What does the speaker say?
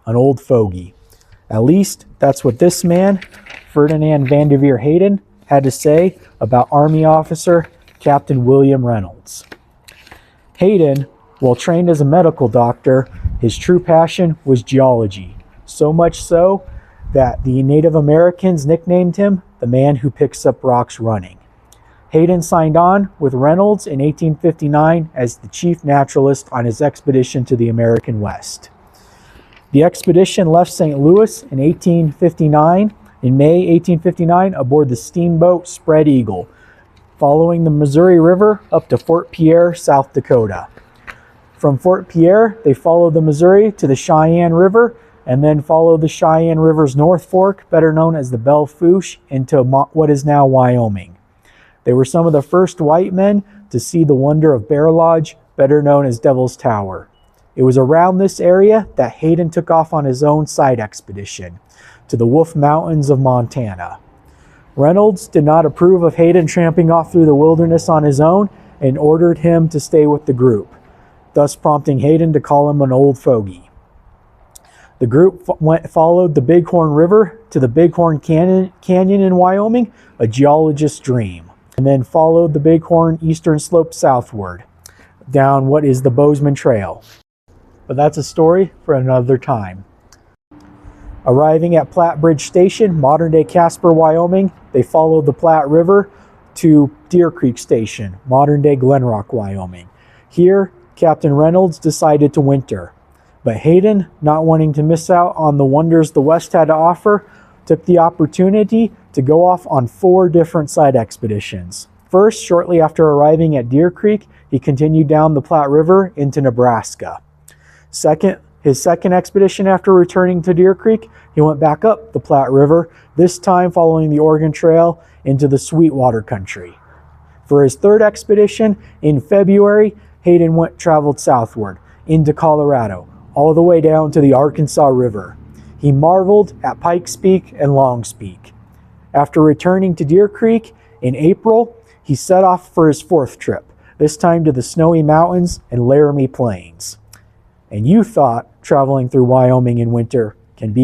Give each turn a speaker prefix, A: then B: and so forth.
A: an old fogey. At least that's what this man, Ferdinand Vanderveer Hayden, had to say about Army officer Captain William Reynolds. Hayden, while trained as a medical doctor, his true passion was geology, so much so that the Native Americans nicknamed him the man who picks up rocks running. Hayden signed on with Reynolds in 1859 as the chief naturalist on his expedition to the American West. The expedition left St. Louis in 1859, in May 1859, aboard the steamboat Spread Eagle, following the Missouri River up to Fort Pierre, South Dakota. From Fort Pierre, they followed the Missouri to the Cheyenne River, and then followed the Cheyenne River's North Fork, better known as the Belle Fourche, into what is now Wyoming. They were some of the first white men to see the wonder of Bear Lodge, better known as Devil's Tower. It was around this area that Hayden took off on his own side expedition to the Wolf Mountains of Montana. Reynolds did not approve of Hayden tramping off through the wilderness on his own and ordered him to stay with the group, thus prompting Hayden to call him an old fogey. The group followed the Bighorn River to the Bighorn Canyon in Wyoming, a geologist's dream, and then followed the Bighorn eastern slope southward down what is the Bozeman Trail. But that's a story for another time. Arriving at Platte Bridge Station, modern-day Casper, Wyoming, they followed the Platte River to Deer Creek Station, modern-day Glen Rock, Wyoming. Here, Captain Reynolds decided to winter, but Hayden, not wanting to miss out on the wonders the West had to offer, took the opportunity to go off on 4 different side expeditions. First, shortly after arriving at Deer Creek, he continued down the Platte River into Nebraska. His second expedition after returning to Deer Creek, he went back up the Platte River, this time following the Oregon Trail into the Sweetwater country. For his third expedition, in February, Hayden traveled southward into Colorado, all the way down to the Arkansas River. He marveled at Pikes Peak and Long's Peak. After returning to Deer Creek in April, he set off for his 4th trip, this time to the Snowy Mountains and Laramie Plains. And you thought traveling through Wyoming in winter can be